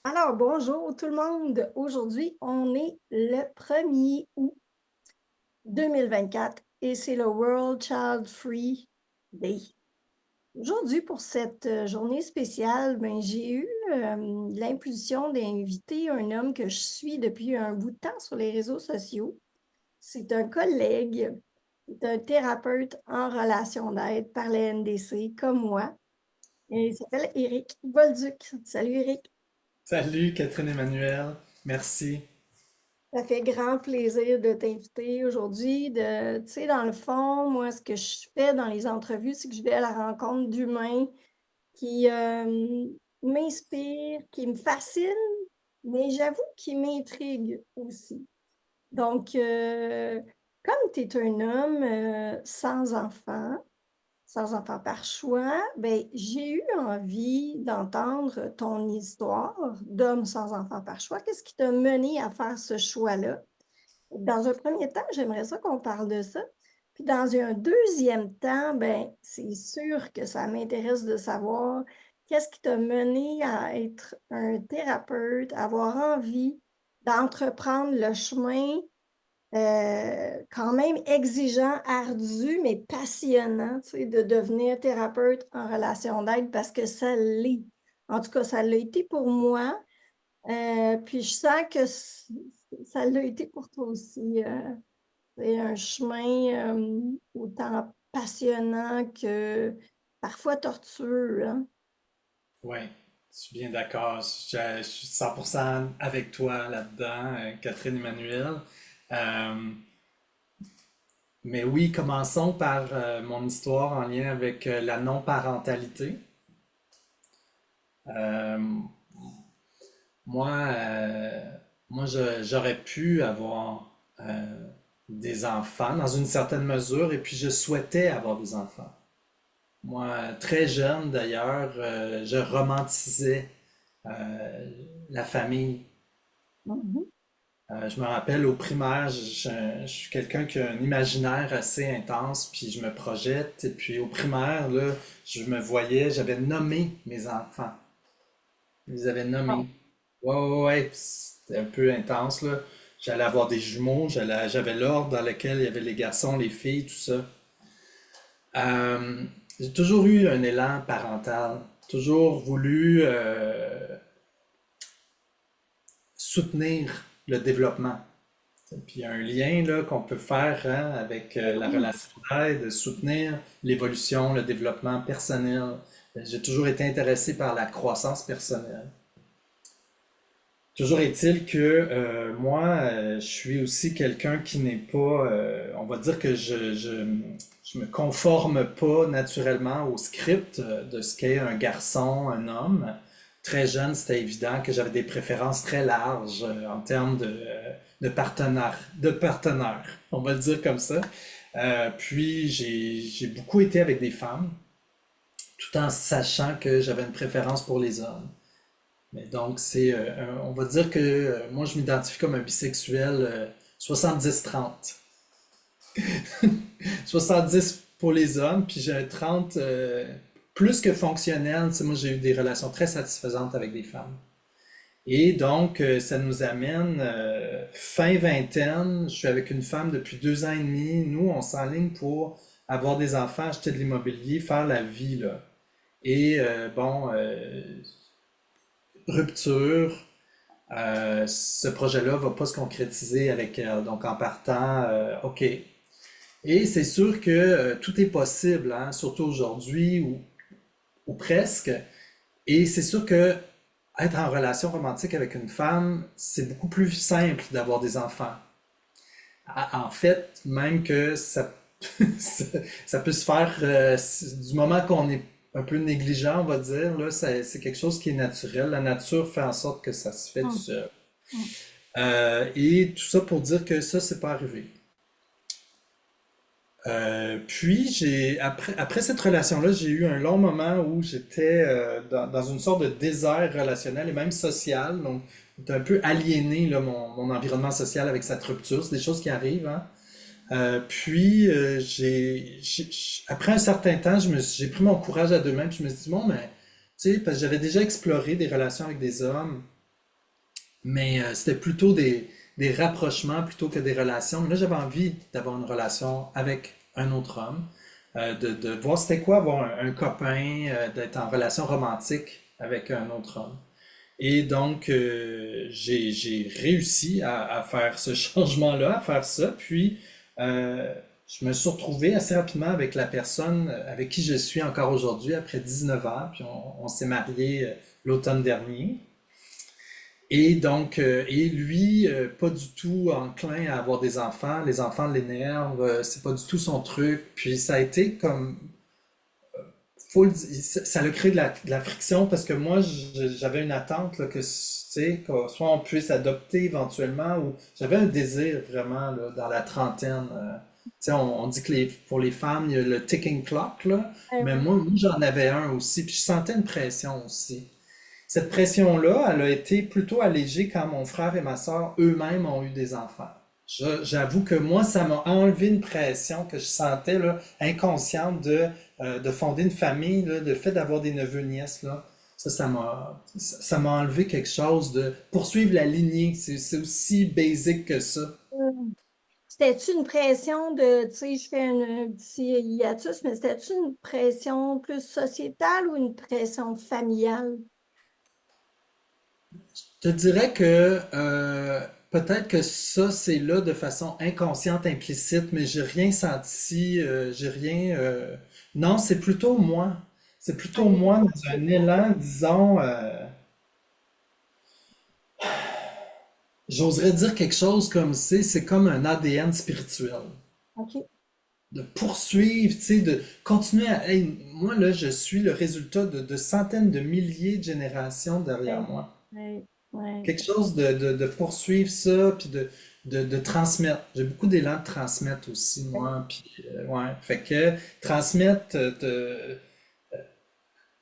Alors, bonjour tout le monde. Aujourd'hui, on est le 1er août 2024 et c'est le World Child Free Day. Aujourd'hui, pour cette journée spéciale, ben, j'ai eu l'impulsion d'inviter un homme que je suis depuis un bout de temps sur les réseaux sociaux. C'est un collègue, c'est un thérapeute en relation d'aide par la NDC, comme moi. Et il s'appelle Éric Bolduc. Salut Éric. Salut Catherine Emmanuel, merci. Ça fait grand plaisir de t'inviter aujourd'hui. Tu sais, dans le fond, moi, ce que je fais dans les entrevues, c'est que je vais à la rencontre d'humains qui m'inspirent, qui me fascinent, mais j'avoue qu'ils m'intriguent aussi. Donc, comme tu es un homme sans enfant par choix, ben, j'ai eu envie d'entendre ton histoire d'homme sans enfant par choix. Qu'est-ce qui t'a mené à faire ce choix-là? Dans un premier temps, j'aimerais ça qu'on parle de ça. Puis dans un deuxième temps, ben, c'est sûr que ça m'intéresse de savoir qu'est-ce qui t'a mené à être un thérapeute, avoir envie d'entreprendre le chemin quand même exigeant, ardu, mais passionnant, tu sais, de devenir thérapeute en relation d'aide parce que ça l'est. En tout cas, ça l'a été pour moi. Puis je sens que ça l'a été pour toi aussi. C'est un chemin autant passionnant que parfois tortueux, hein. Oui, je suis bien d'accord. Je suis 100% avec toi là-dedans, Catherine Emmanuel. Euh, mais oui, commençons par mon histoire en lien avec la non-parentalité. Euh, moi, j'aurais pu avoir des enfants dans une certaine mesure et puis je souhaitais avoir des enfants. Moi, très jeune d'ailleurs, je romantisais euh, la famille. Mhm. Je me rappelle au primaire, je suis quelqu'un qui a un imaginaire assez intense, puis je me projette. Et puis au primaire, là, je me voyais, j'avais nommé mes enfants. Je les avais nommés. Bon. Ouais, ouais, ouais, puis c'était un peu intense, là. J'allais avoir des jumeaux, j'avais l'ordre dans lequel il y avait les garçons, les filles, tout ça. Euh, j'ai toujours eu un élan parental, toujours voulu soutenir le développement. Puis il y a un lien là, qu'on peut faire hein, avec Ben la oui. relation d'aide, soutenir l'évolution, le développement personnel. J'ai toujours été intéressé par la croissance personnelle. Toujours est-il que moi, je suis aussi quelqu'un qui n'est pas, on va dire que je me conforme pas naturellement au script de ce qu'est un garçon, un homme. Très jeune, c'était évident que j'avais des préférences très larges en termes de partenaires, on va le dire comme ça. Puis j'ai beaucoup été avec des femmes, tout en sachant que j'avais une préférence pour les hommes. Mais donc, on va dire que moi, je m'identifie comme un bisexuel 70-30. 70 pour les hommes, puis j'ai un 30 plus que fonctionnel. Tu sais, moi, j'ai eu des relations très satisfaisantes avec des femmes. Et donc, ça nous amène fin vingtaine. Je suis avec une femme depuis 2 ans et demi. Nous, on s'enligne pour avoir des enfants, acheter de l'immobilier, faire la vie, là. Et bon, rupture. Ce projet-là va pas se concrétiser avec elle. Donc en partant, OK. Et c'est sûr que tout est possible, hein, surtout aujourd'hui ou presque. Et c'est sûr que être en relation romantique avec une femme, c'est beaucoup plus simple d'avoir des enfants. En fait, même que ça, ça peut se faire du moment qu'on est un peu négligent, on va dire, là, c'est quelque chose qui est naturel. La nature fait en sorte que ça se fait tout Mm, seul. mm. Et tout ça pour dire que ça, c'est pas arrivé. Puis après cette relation-là, j'ai eu un long moment où j'étais dans une sorte de désert relationnel et même social. Donc, j'étais un peu aliéné là, mon environnement social avec cette rupture. C'est des choses qui arrivent, hein. Puis après un certain temps, j'ai pris mon courage à deux mains. Puis je me suis dit bon, mais tu sais, parce que j'avais déjà exploré des relations avec des hommes. Mais c'était plutôt des rapprochements plutôt que des relations. Mais là, j'avais envie d'avoir une relation avec un autre homme, de voir c'était quoi avoir un copain, d'être en relation romantique avec un autre homme. Et donc, j'ai réussi à faire ce changement-là, à faire ça. Puis, je me suis retrouvé assez rapidement avec la personne avec qui je suis encore aujourd'hui, après 19 ans. Puis, on s'est mariés l'automne dernier. Et donc, et lui, pas du tout enclin à avoir des enfants. Les enfants l'énervent, c'est pas du tout son truc. Puis, ça a été comme ça a créé de la friction parce que moi, j'avais une attente là, que, tu sais, que soit on puisse adopter éventuellement ou j'avais un désir vraiment là, dans la trentaine. Tu sais, on dit que pour les femmes, il y a le ticking clock, là, Ouais, mais ouais. moi j'en avais un aussi, puis je sentais une pression aussi. Cette pression-là, elle a été plutôt allégée quand mon frère et ma sœur eux-mêmes ont eu des enfants. J'avoue que moi, ça m'a enlevé une pression que je sentais là, inconsciente de fonder une famille, là, le fait d'avoir des neveux nièces, là, ça m'a enlevé quelque chose de poursuivre la lignée. C'est aussi basique que ça. C'était-tu une pression de, tu sais, je fais un petit hiatus, mais c'était-tu une pression plus sociétale ou une pression familiale? Je te dirais que peut-être que ça, c'est là de façon inconsciente, implicite, mais j'ai rien senti, j'ai rien. Non, c'est plutôt moi. C'est plutôt OK. moi dans un élan, disons, j'oserais dire quelque chose comme c'est comme un ADN spirituel. OK. De poursuivre, tu sais, de continuer à. Hey, moi, là, je suis le résultat de centaines de milliers de générations derrière Ouais, moi. ouais, ouais. Quelque chose de poursuivre ça, puis de transmettre. J'ai beaucoup d'élan de transmettre aussi, Ouais. moi. Puis, ouais. Fait que transmettre,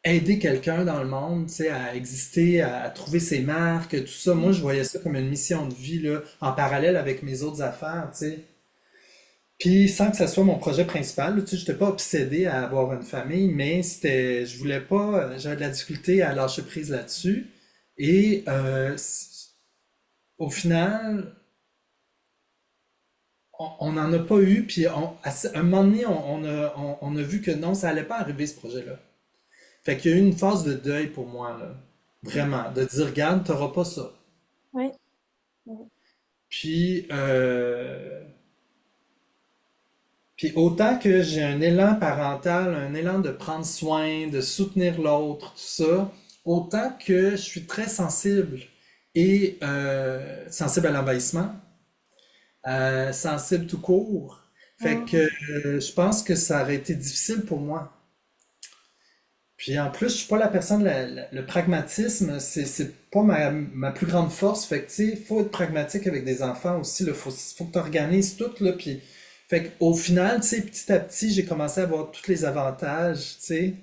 aider quelqu'un dans le monde, tu sais, à exister, à trouver ses marques, tout ça. Moi, je voyais ça comme une mission de vie, là, en parallèle avec mes autres affaires, tu sais. Puis sans que ça soit mon projet principal, là, tu sais, j'étais pas obsédé à avoir une famille, mais c'était, je voulais pas, j'avais de la difficulté à lâcher prise là-dessus. Et au final, on n'en a pas eu, puis à un moment donné, on a vu que non, ça allait pas arriver ce projet-là. Fait qu'il y a eu une phase de deuil pour moi, là. Vraiment, de dire, regarde, t'auras pas ça. Ouais, ouais. Puis, puis autant que j'ai un élan parental, un élan de prendre soin, de soutenir l'autre, tout ça, autant que je suis très sensible et sensible à l'envahissement, sensible tout court. Fait que Hum, je pense que ça aurait été difficile pour moi. Puis en plus, je suis pas la personne, le pragmatisme, c'est pas ma plus grande force. Fait que tu sais, faut être pragmatique avec des enfants aussi. Faut que tu organises tout là. Puis, fait qu'au final, tu sais, petit à petit, j'ai commencé à voir tous les avantages, tu sais,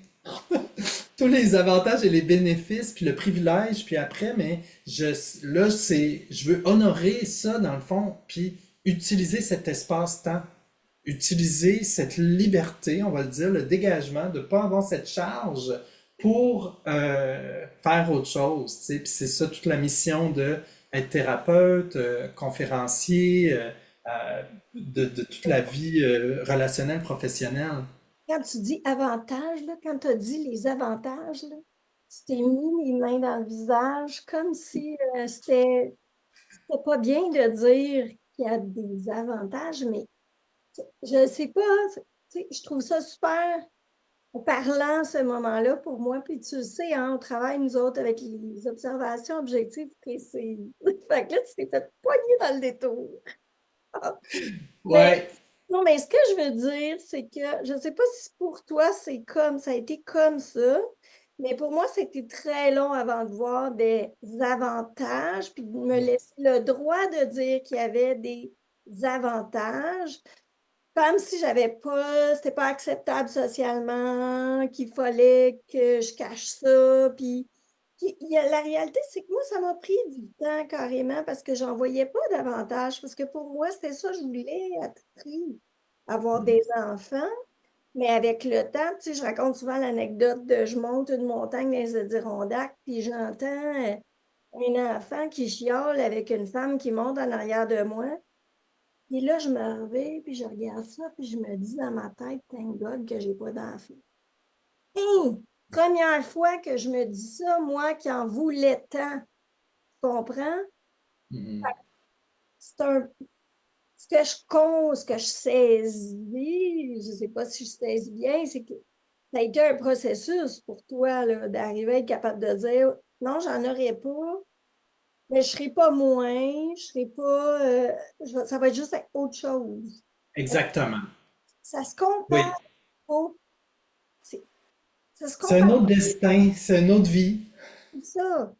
tous les avantages et les bénéfices, puis le privilège. Puis après, mais là, je veux honorer ça dans le fond, puis utiliser cet espace-temps, utiliser cette liberté, on va le dire, le dégagement, de ne pas avoir cette charge pour faire autre chose. Tu sais. Puis c'est ça toute la mission de être thérapeute, conférencier, de toute la vie relationnelle, professionnelle. Quand tu dis avantages, là, quand tu as dit les avantages, là, tu t'es mis les mains dans le visage comme si c'était pas bien de dire qu'il y a des avantages, mais je sais pas, tu sais, je trouve ça super parlant ce moment-là pour moi. Puis tu le sais, hein, on travaille nous autres avec les observations objectives précises. Fait que là, tu t'es fait poigner dans le détour. Mais Ouais. non, mais ce que je veux dire, c'est que je ne sais pas si pour toi, c'est comme ça a été comme ça, mais pour moi, c'était très long avant de voir des avantages, puis de me laisser le droit de dire qu'il y avait des avantages, comme si j'avais pas, c'était pas acceptable socialement, qu'il fallait que je cache ça, puis la réalité, c'est que moi, ça m'a pris du temps carrément parce que j'en voyais pas davantage, parce que pour moi, c'était ça, je voulais à tout prix avoir des enfants, mais avec le temps, tu sais, je raconte souvent l'anecdote de je monte une montagne dans les Adirondacks, puis j'entends un enfant qui chiale avec une femme qui monte en arrière de moi. Et là, je me réveille, puis je regarde ça, puis je me dis dans ma tête, thank God que j'ai pas d'enfant. Hey! Première fois que je me dis ça, moi qui en voulais tant. Tu comprends? Mhm. C'est un, ce que je saisis, je sais pas si je saisis bien, c'est que ça a été un processus pour toi, là, d'arriver à être capable de dire, non, j'en aurais pas, mais je serai pas moins, je serai pas, ça va être juste autre chose. Exactement. Ça se compare Oui. pas. C'est- Ça se C'est un compare autre destin, c'est une autre vie. pas à ça.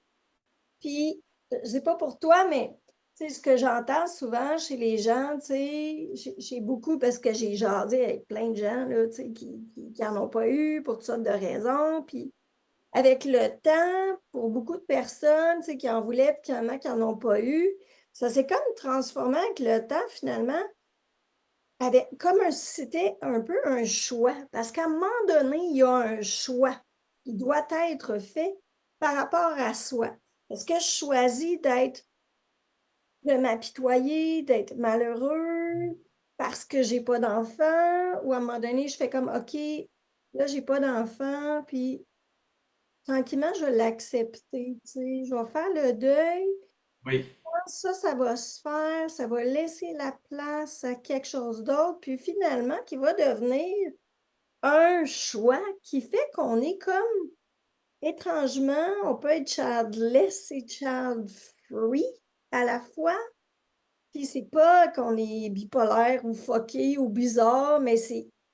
Puis, je sais pas pour toi, mais tu sais, ce que j'entends souvent chez les gens, tu sais, j'ai beaucoup parce que j'ai jasé avec plein de gens, là, tu sais, qui en ont pas eu pour toutes sortes de raisons. Puis, avec le temps, pour beaucoup de personnes, tu sais, qui en voulaient, puis qui en ont pas eu, ça s'est comme transformé avec le temps, finalement, avec, comme c'était un peu un choix. Parce qu'à un moment donné, il y a un choix qui doit être fait par rapport à soi. Est-ce que je choisis de m'apitoyer, d'être malheureux parce que j'ai pas d'enfant, ou à un moment donné, je fais comme, OK, là, j'ai pas d'enfant, puis tranquillement, je vais l'accepter, tu sais, je vais faire le deuil. Oui. Ça va se faire, ça va laisser la place à quelque chose d'autre, puis finalement, qui va devenir un choix qui fait qu'on est comme, étrangement, on peut être childless et child-free à la fois. Puis c'est pas qu'on est bipolaire ou fucké ou bizarre, mais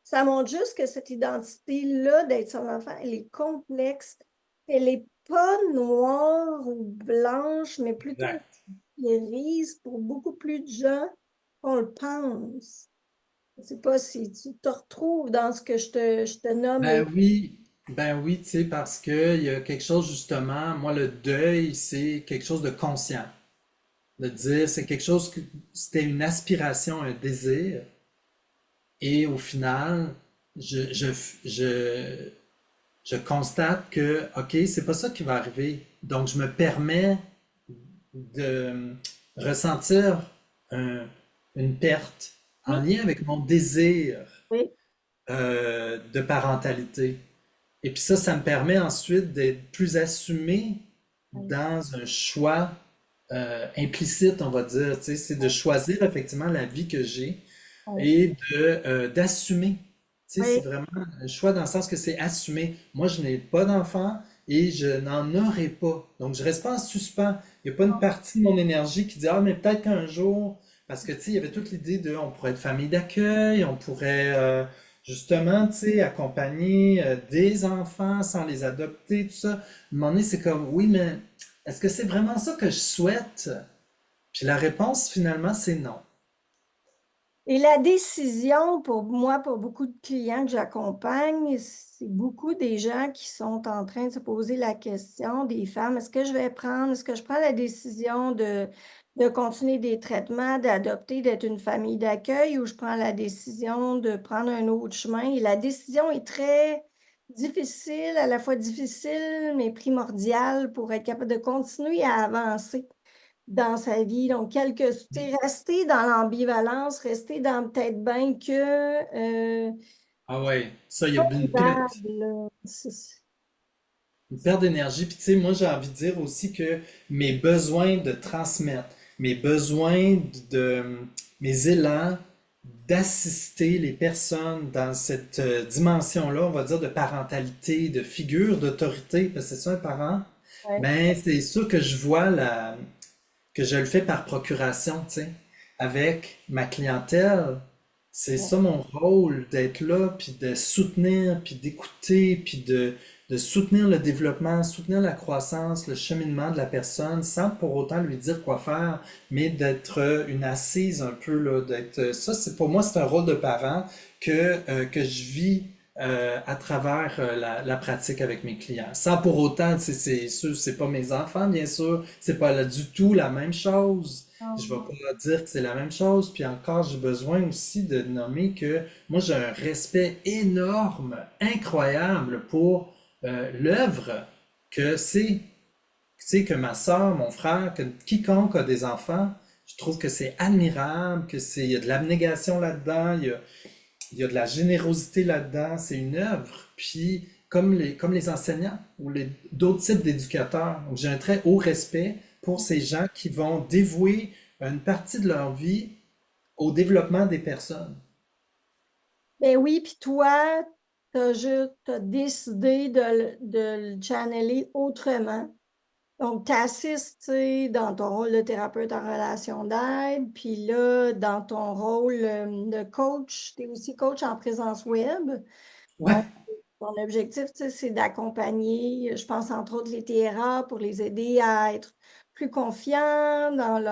ça montre juste que cette identité-là d'être son enfant, elle est complexe. Elle est pas noire ou blanche, mais plutôt Exact. grise pour beaucoup plus de gens qu'on le pense. Je sais pas si tu te retrouves dans ce que je te nomme les... Ben oui, tu sais, parce que il y a quelque chose justement, moi le deuil, c'est quelque chose de conscient. De dire, c'est quelque chose que c'était une aspiration, un désir, et au final, je, je, je, je constate que, OK, c'est pas ça qui va arriver. Donc, je me permets de ressentir un- une perte en Oui, lien avec mon désir oui, de parentalité. Et puis ça me permet ensuite d'être plus assumé oui, dans un choix implicite, on va dire. Tu sais, c'est de choisir effectivement la vie que j'ai oui, et d'assumer. Tu sais, c'est oui, vraiment un choix dans le sens que c'est assumer. Moi, je n'ai pas d'enfant et je n'en aurai pas. Donc, je reste pas en suspens. Il n'y a pas une partie de mon énergie qui dit, ah, mais peut-être qu'un jour, parce que, tu sais, il y avait toute l'idée de, on pourrait être famille d'accueil, on pourrait, justement, tu sais, accompagner des enfants sans les adopter, tout ça. À un moment donné, c'est comme, oui, mais est-ce que c'est vraiment ça que je souhaite? Puis la réponse, finalement, c'est non. Et la décision, pour moi, pour beaucoup de clients que j'accompagne, c'est beaucoup des gens qui sont en train de se poser la question, des femmes, est-ce que je prends la décision de continuer des traitements, d'adopter, d'être une famille d'accueil, ou je prends la décision de prendre un autre chemin? Et la décision est très difficile, à la fois difficile, mais primordiale pour être capable de continuer à avancer dans sa vie. Donc, tu rester dans l'ambivalence, rester dans peut-être bien que Ah ouais, ça, il y a pas une perte. vivable, là. Une perte d'énergie. Puis tu sais, moi j'ai envie de dire aussi que mes besoins de transmettre, mes besoins mes élans d'assister les personnes dans cette dimension-là, on va dire de parentalité, de figure d'autorité, parce que c'est ça un parent, Ouais, ben c'est sûr que je vois que je le fais par procuration, tu sais, avec ma clientèle. C'est ouais, ça mon rôle, d'être là, puis de soutenir, puis d'écouter, puis de soutenir le développement, soutenir la croissance, le cheminement de la personne, sans pour autant lui dire quoi faire, mais d'être une assise un peu, là, d'être... Ça, c'est pour moi, c'est un rôle de parent que je vis à travers la pratique avec mes clients. Sans pour autant, c'est sûr, c'est pas mes enfants, bien sûr, c'est pas du tout la même chose. Je vais pas dire que c'est la même chose. Puis encore, j'ai besoin aussi de nommer que moi, j'ai un respect énorme, incroyable pour l'œuvre que c'est sais, que ma soeur, mon frère, que quiconque a des enfants, je trouve que c'est admirable, il y a de l'abnégation là-dedans, il y a de la générosité là-dedans, c'est une œuvre. Puis, comme les enseignants ou d'autres types d'éducateurs, donc j'ai un très haut respect pour ces gens qui vont dévouer une partie de leur vie au développement des personnes. Ben oui, puis toi, t'as décidé de le channeler autrement. Donc, tu assistes, tu sais, dans ton rôle de thérapeute en relation d'aide, puis là, dans ton rôle de coach, tu es aussi coach en présence web. Ouais, Donc, ton objectif, tu sais, c'est d'accompagner, je pense, entre autres, les TRA pour les aider à être plus confiants dans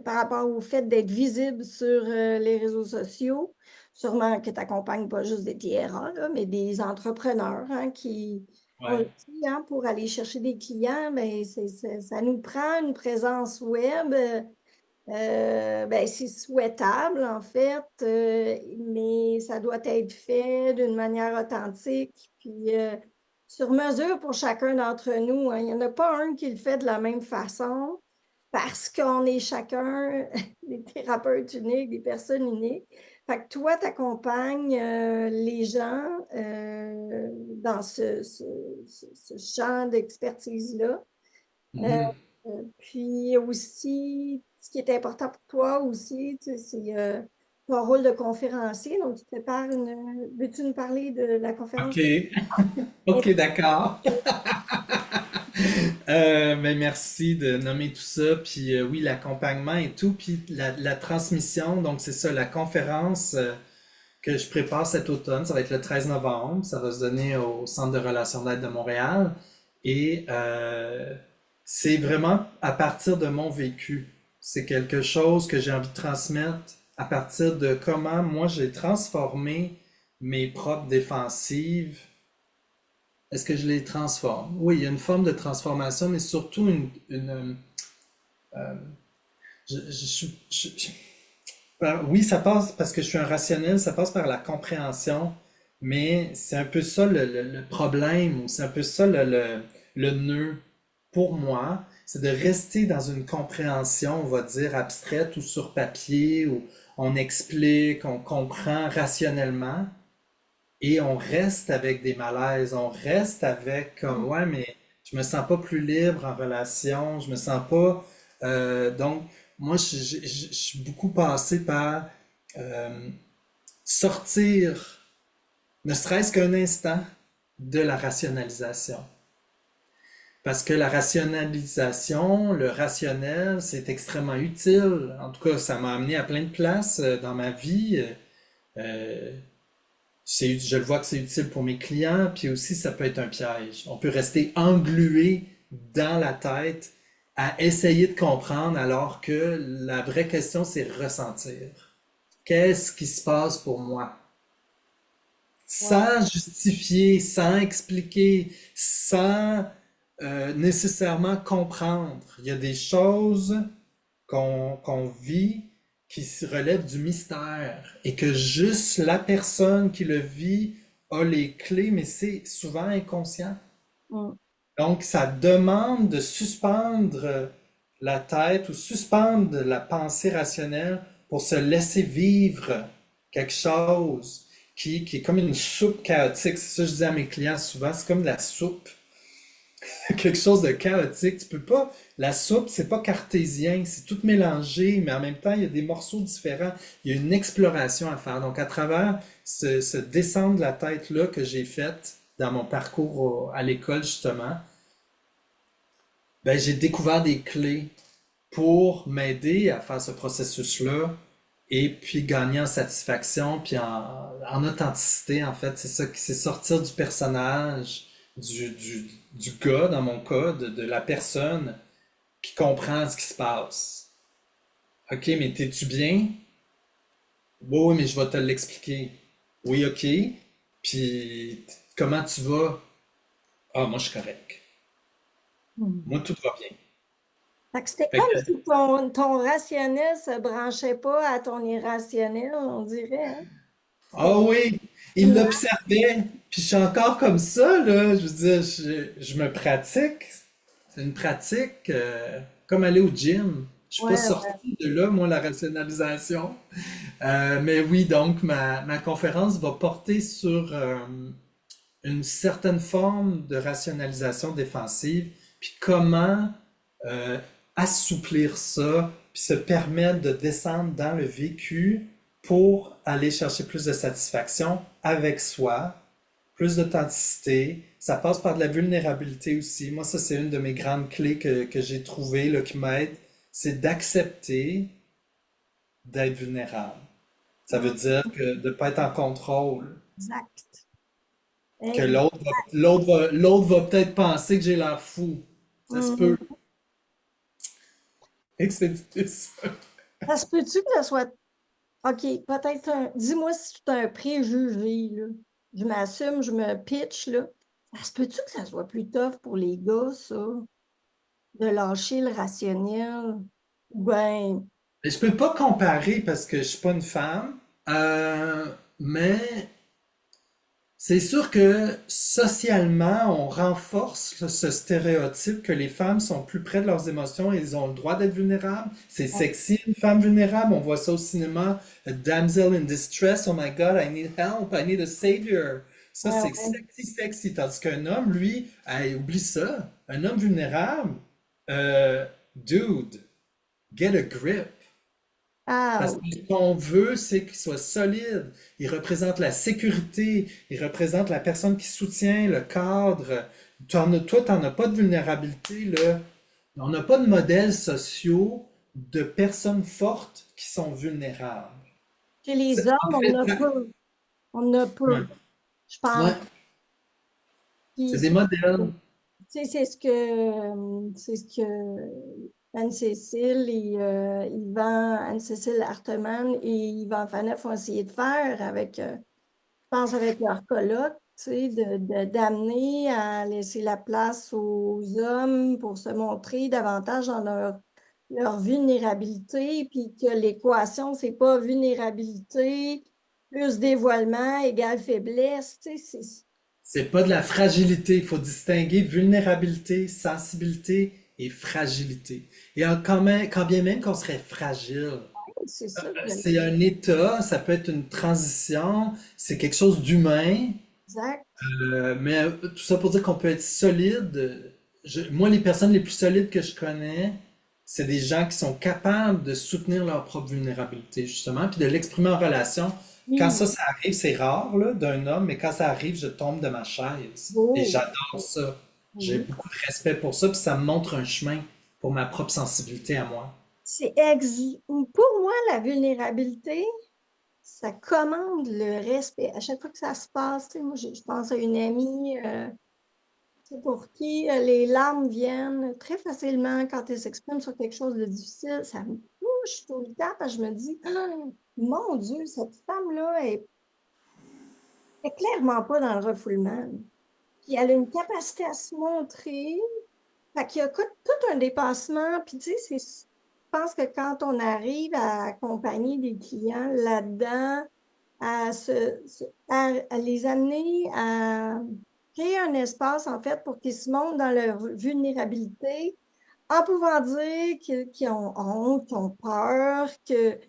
par rapport au fait d'être visibles sur les réseaux sociaux. Sûrement que tu n'accompagnes pas juste des TRA, là, mais des entrepreneurs hein, qui, on le ouais. dit, hein, pour aller chercher des clients, mais ça nous prend une présence web. Ben, c'est souhaitable, en fait, mais ça doit être fait d'une manière authentique, puis sur mesure pour chacun d'entre nous, hein. Il n'y en a pas un qui le fait de la même façon parce qu'on est chacun des thérapeutes uniques, des personnes uniques. Fait que toi, tu accompagnes les gens dans ce champ d'expertise-là. Euh, Mhm. puis aussi, ce qui est important pour toi aussi, tu sais, c'est ton rôle de conférencier. Donc, tu prépares une. Veux-tu nous parler de la conférence? OK, OK, d'accord. Ben merci de nommer tout ça. Puis oui, l'accompagnement et tout. Puis la transmission, donc c'est ça, la conférence que je prépare cet automne, ça va être le 13 novembre. Ça va se donner au Centre de relations d'aide de Montréal. Et c'est vraiment à partir de mon vécu. C'est quelque chose que j'ai envie de transmettre à partir de comment moi j'ai transformé mes propres défensives. Est-ce que je les transforme? Oui, il y a une forme de transformation, mais surtout oui, ça passe parce que je suis un rationnel, ça passe par la compréhension, mais c'est un peu ça le problème, ou c'est un peu ça le nœud pour moi, c'est de rester dans une compréhension, on va dire, abstraite ou sur papier, où on explique, on comprend rationnellement, et on reste avec des malaises, on reste avec comme, ouais, mais je me sens pas plus libre en relation, je me sens pas. Donc, moi, je suis beaucoup passé par euh, sortir, ne serait-ce qu'un instant, de la rationalisation. Parce que la rationalisation, le rationnel, c'est extrêmement utile. En tout cas, ça m'a amené à plein de places dans ma vie. Euh, je le vois que c'est utile pour mes clients, puis aussi ça peut être un piège. On peut rester englué dans la tête à essayer de comprendre alors que la vraie question c'est ressentir. Qu'est-ce qui se passe pour moi? Ouais. Sans justifier, sans expliquer, sans nécessairement comprendre. Il y a des choses qu'on vit qui se relèvent du mystère et que juste la personne qui le vit a les clés, mais c'est souvent inconscient. Mm. Donc, ça demande de suspendre la tête ou suspendre la pensée rationnelle pour se laisser vivre quelque chose qui est comme une soupe chaotique. C'est ça que je dis à mes clients souvent, c'est comme de la soupe quelque chose de chaotique. Tu peux pas. La soupe, c'est pas cartésien, c'est tout mélangé, mais en même temps, il y a des morceaux différents. Il y a une exploration à faire. Donc, à travers ce descendre de la tête-là que j'ai fait dans mon parcours à l'école, justement, ben, j'ai découvert des clés pour m'aider à faire ce processus-là et puis gagner en satisfaction, puis en authenticité, en fait. C'est ça, c'est sortir du personnage, du gars, dans mon cas, de la personne qui comprend ce qui se passe. OK, mais t'es-tu bien? Oui, oui, mais je vais te l'expliquer. Oui, OK. Puis, comment tu vas? Ah, moi, je suis correct. Mm. Moi, tout va bien. Fait que c'était Fait comme que, si ton rationnel se branchait pas à ton irrationnel, on dirait, hein? ah C'était oui, il une. l'observait. Puis je suis encore comme ça, là. Je veux dire, je me pratique. C'est une pratique comme aller au gym. Je suis pas Ouais, sorti de là, moi, la rationalisation. Mais oui, donc ma conférence va porter sur une certaine forme de rationalisation défensive, puis comment euh, assouplir ça, puis se permettre de descendre dans le vécu pour aller chercher plus de satisfaction avec soi, plus d'authenticité. Ça passe par de la vulnérabilité aussi. Moi, ça, c'est une de mes grandes clés que j'ai trouvées, là, qui m'aide, c'est d'accepter d'être vulnérable. Ça veut dire que de ne pas être en contrôle, exact. que Exact. l'autre va peut-être penser que j'ai l'air fou. Ça se peut. Mhm. Et que c'est difficile. Ça se peut-tu que ce soit. OK, peut-être dis-moi si c'est un préjugé, là. Je m'assume, je me pitch, là. Ça se peut-tu que ça soit plus tough pour les gars, ça, de lâcher le rationnel? Ben, Mais je peux pas comparer parce que je suis pas une femme, mais c'est sûr que socialement, on renforce ce stéréotype que les femmes sont plus près de leurs émotions et ils ont le droit d'être vulnérables. C'est sexy, une femme vulnérable. On voit ça au cinéma. A damsel in distress. Oh my God, I need help. I need a savior. Ça, ouais, c'est ouais. sexy, sexy. Tandis qu'un homme, lui, hey, oublie ça. Un homme vulnérable, euh, dude, get a grip. Ah, Parce que ce qu'on veut, c'est qu'il soit solide. Il représente la sécurité, il représente la personne qui soutient le cadre. Toi, t'en as pas de vulnérabilité, là. On n'a pas de modèles sociaux de personnes fortes qui sont vulnérables. chez les hommes, En on fait, a peu. On a ouais, peu, je pense. ouais, Puis, c'est des modèles. tu sais, c'est ce que Anne-Cécile et Anne-Cécile Hartemann et Yvan Faneuf ont essayé de faire avec, je pense, avec leur colloque, tu sais, d'amener à laisser la place aux hommes pour se montrer davantage dans leur vulnérabilité, puis que l'équation, c'est pas vulnérabilité plus dévoilement égale faiblesse, tu sais, C'est pas de la fragilité. Il faut distinguer vulnérabilité, sensibilité et fragilité. Et quand bien même qu'on serait fragile, c'est ça. c'est un état, ça peut être une transition, c'est quelque chose d'humain, Exact. mais tout ça pour dire qu'on peut être solide. Moi, les personnes les plus solides que je connais, c'est des gens qui sont capables de soutenir leur propre vulnérabilité, justement, puis de l'exprimer en relation. Quand Oui, ça arrive, c'est rare, là, d'un homme, mais quand ça arrive, je tombe de ma chaise. Et beau. j'adore ça. J'ai Oui. beaucoup de respect pour ça, puis ça me montre un chemin pour ma propre sensibilité à moi. Pour moi, la vulnérabilité, ça commande le respect. À chaque fois que ça se passe, tu sais, moi, je pense à une amie tu sais, pour qui les larmes viennent très facilement quand elle s'exprime sur quelque chose de difficile. Ça me touche tout le temps parce que je me dis, ah, mon Dieu, cette femme-là est clairement pas dans le refoulement. Puis elle a une capacité à se montrer. Fait qu'il y a tout un dépassement. Puis tu sais, je pense que quand on arrive à accompagner des clients là-dedans, à les amener à créer un espace, en fait, pour qu'ils se montrent dans leur vulnérabilité, en pouvant dire qu'ils ont honte, qu'ils ont peur, qu'ils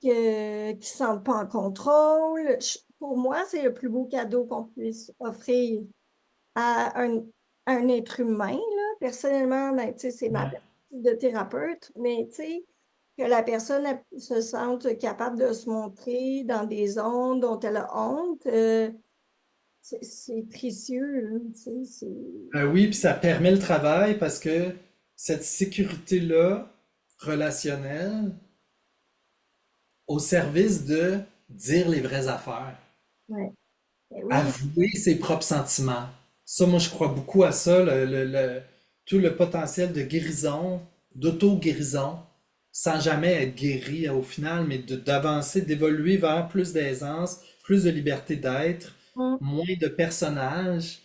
ne se sentent pas en contrôle. Pour moi, c'est le plus beau cadeau qu'on puisse offrir à un être humain, là. Personnellement, ben, tu sais, c'est ma Ouais. perspective de thérapeute, mais tu sais, que la personne se sente capable de se montrer dans des zones dont elle a honte, c'est précieux, là, tu sais, Oui, puis ça permet le travail parce que cette sécurité-là, relationnelle, au service de dire les vraies affaires, ouais. Ben oui, avouer ses propres sentiments. Ça, moi, je crois beaucoup à ça, tout le potentiel de guérison, d'auto-guérison, sans jamais être guéri au final, mais d'avancer, d'évoluer vers plus d'aisance, plus de liberté d'être, hum, moins de personnages,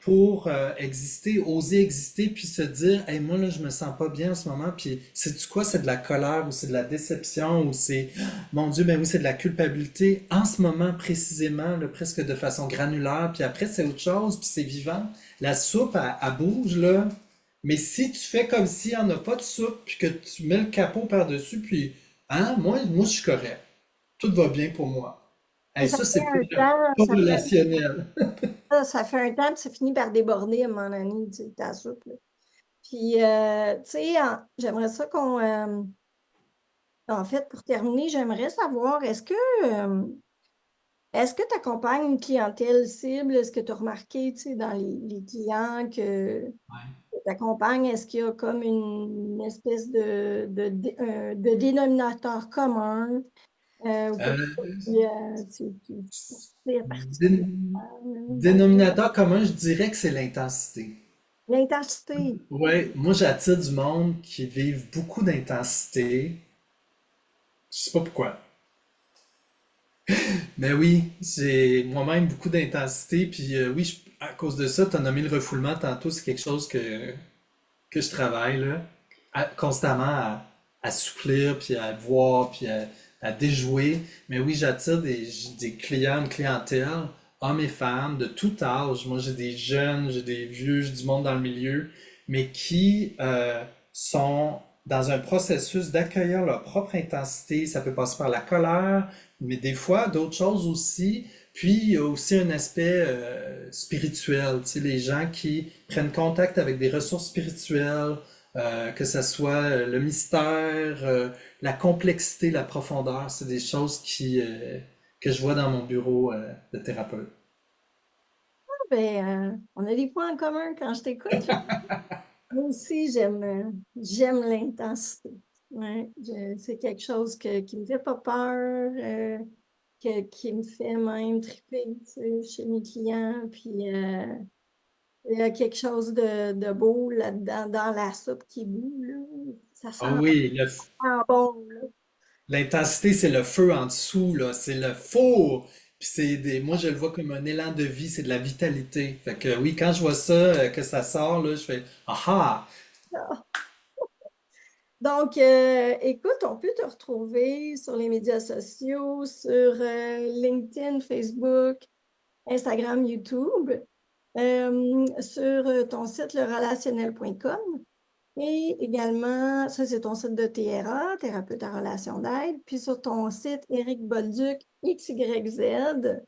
pour exister, oser exister, puis se dire, hey, moi là, je me sens pas bien en ce moment, puis sais-tu quoi, c'est de la colère ou c'est de la déception ou c'est, mon Dieu, ben oui, c'est de la culpabilité en ce moment précisément, là, presque de façon granulaire, puis après c'est autre chose, puis c'est vivant. La soupe, elle bouge là, Mais si tu fais comme s'il n'y en a pas de soupe, puis que tu mets le capot par-dessus, puis, hein, moi, je suis correct. Tout va bien pour moi. Mais Hey, ça ça, fait c'est un temps, pas relationnel. ça fait un temps, puis ça finit par déborder à un moment donné, tu sais, ta soupe, là. Puis, tu sais, j'aimerais ça en fait, pour terminer, j'aimerais savoir, est-ce que tu accompagnes une clientèle cible? Est-ce que tu as remarqué, tu sais, dans les clients que tu accompagnes, est-ce qu'il y a comme une espèce de dénominateur commun ou quelque Euh, chose qui t'inspire dé- particulièrement dans Dénominateur commun, je dirais que c'est l'intensité. l'intensité? Ouais, moi j'attire du monde qui vivent beaucoup d'intensité. Je sais pas pourquoi. Mais oui, j'ai moi-même beaucoup d'intensité. Puis oui, à cause de ça, tu as nommé le refoulement tantôt, c'est quelque chose que je travaille là, constamment à souplir, puis à voir, puis à déjouer. Mais oui, j'attire des clients, une clientèle, hommes et femmes, de tout âge. Moi, j'ai des jeunes, j'ai des vieux, j'ai du monde dans le milieu, mais qui sont dans un processus d'accueillir leur propre intensité. Ça peut passer par la colère, mais des fois d'autres choses aussi. Puis il y a aussi un aspect spirituel, tu sais, les gens qui prennent contact avec des ressources spirituelles, que ce soit le mystère, la complexité, la profondeur, c'est des choses que je vois dans mon bureau de thérapeute. Ben, on a des points en commun quand je t'écoute. Moi aussi, j'aime l'intensité. Ouais, c'est quelque chose qui me fait pas peur, qui me fait même triper, tu sais, chez mes clients. Puis, il y a quelque chose de beau là-dedans, dans la soupe qui bout, là. Ça Ah sent oui, bon, là. l'intensité, c'est le feu en dessous, là, c'est le four. Puis moi je le vois comme un élan de vie, c'est de la vitalité. Fait que oui, quand je vois ça, que ça sort, là, je fais ah ah. Donc, écoute, on peut te retrouver sur les médias sociaux, sur LinkedIn, Facebook, Instagram, YouTube, sur ton site lerelationnel.com et également, ça c'est ton site de TRA, thérapeute en relation d'aide, puis sur ton site Éric Bolduc XYZ,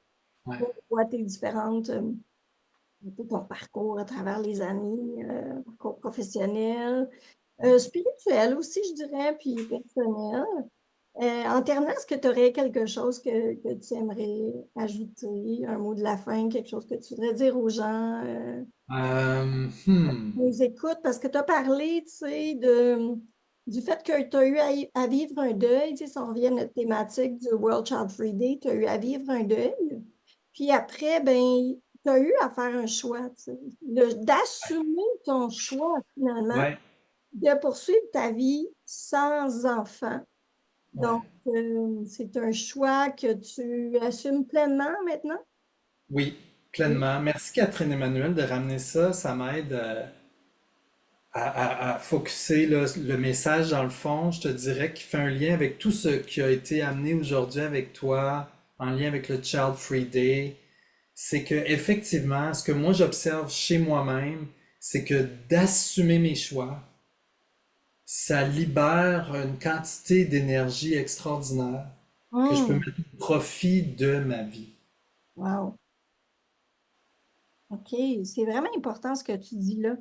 Ouais. on voit tes différentes, un peu ton parcours à travers les années, parcours professionnel, spirituel aussi, je dirais, puis personnel. En terminant, est-ce que tu aurais quelque chose que tu aimerais ajouter, un mot de la fin, quelque chose que tu voudrais dire aux gens qui Hmm. nous écoutent? Parce que tu as parlé, tu sais, du fait que tu as eu à vivre un deuil, tu sais, si on revient à notre thématique du World Child Free Day, tu as eu à vivre un deuil. Puis après, ben, tu as eu à faire un choix, tu sais, d'assumer ton choix finalement Ouais, de poursuivre ta vie sans enfant. ouais. Donc, c'est un choix que tu assumes pleinement maintenant? Oui, Oui. pleinement. Merci Catherine Emmanuel de ramener ça. Ça m'aide à focusser là, le message dans le fond. Je te dirais qu'il fait un lien avec tout ce qui a été amené aujourd'hui avec toi, en lien avec le Child Free Day. C'est que effectivement, ce que moi j'observe chez moi-même, c'est que d'assumer mes choix, ça libère une quantité d'énergie extraordinaire que je peux Hmm. mettre au profit de ma vie. Wow. OK. C'est vraiment important ce que tu dis là.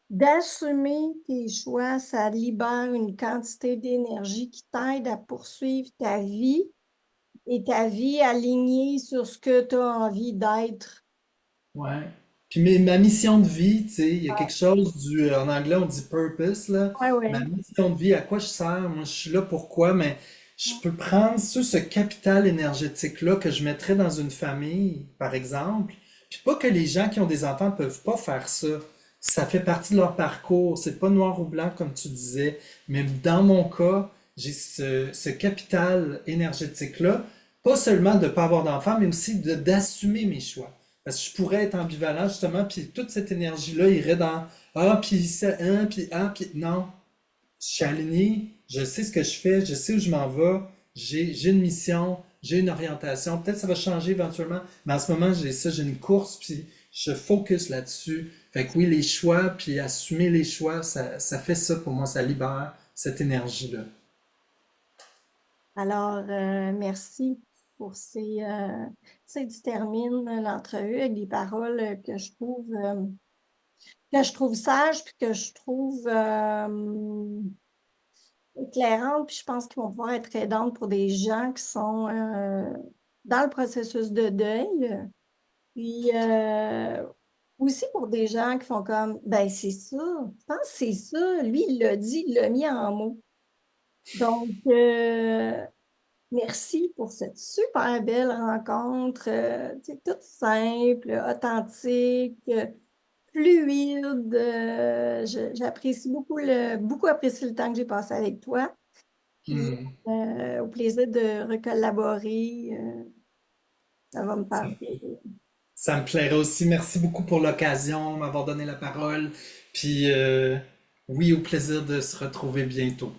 D'assumer tes choix, ça libère une quantité d'énergie qui t'aide à poursuivre ta vie et ta vie alignée sur ce que tu as envie d'être. Ouais. Puis ma mission de vie, tu sais, il y a quelque chose en anglais on dit purpose, là. Ouais, Ma ouais. mission de vie, à quoi je sers? Moi, je suis là pourquoi, mais je peux prendre ce capital énergétique-là que je mettrais dans une famille, par exemple. Puis pas que les gens qui ont des enfants peuvent pas faire ça. Ça fait partie de leur parcours. C'est pas noir ou blanc comme tu disais. Mais dans mon cas, j'ai ce capital énergétique-là. Pas seulement de ne pas avoir d'enfants, mais aussi d'assumer mes choix. Parce que je pourrais être ambivalent justement, puis toute cette énergie-là irait dans ah, puis ça, hein, puis ah, puis non. Je suis aligné, je sais ce que je fais, je sais où je m'en vais, j'ai une mission, j'ai une orientation. Peut-être ça va changer éventuellement, mais en ce moment, j'ai ça, j'ai une course, puis je focus là-dessus. Fait que oui, les choix, puis assumer les choix, ça fait ça pour moi, ça libère cette énergie-là. Alors, merci pour tu sais, tu termines l'entrevue avec des paroles que je trouve sages, puis que je trouve éclairantes, puis je pense qu'ils vont pouvoir être aidantes pour des gens qui sont dans le processus de deuil. Puis aussi pour des gens qui font comme, ben c'est ça, je pense que c'est ça. Lui, il l'a dit, il l'a mis en mots. Donc, merci pour cette super belle rencontre, tu sais, toute simple, authentique, fluide. J'apprécie beaucoup apprécié le temps que j'ai passé avec toi. Puis, Hmm. au plaisir de recollaborer, ça va me Ça, faire plaisir. ça me plairait aussi. Merci beaucoup pour l'occasion, de m'avoir donné la parole. Puis oui, au plaisir de se retrouver bientôt.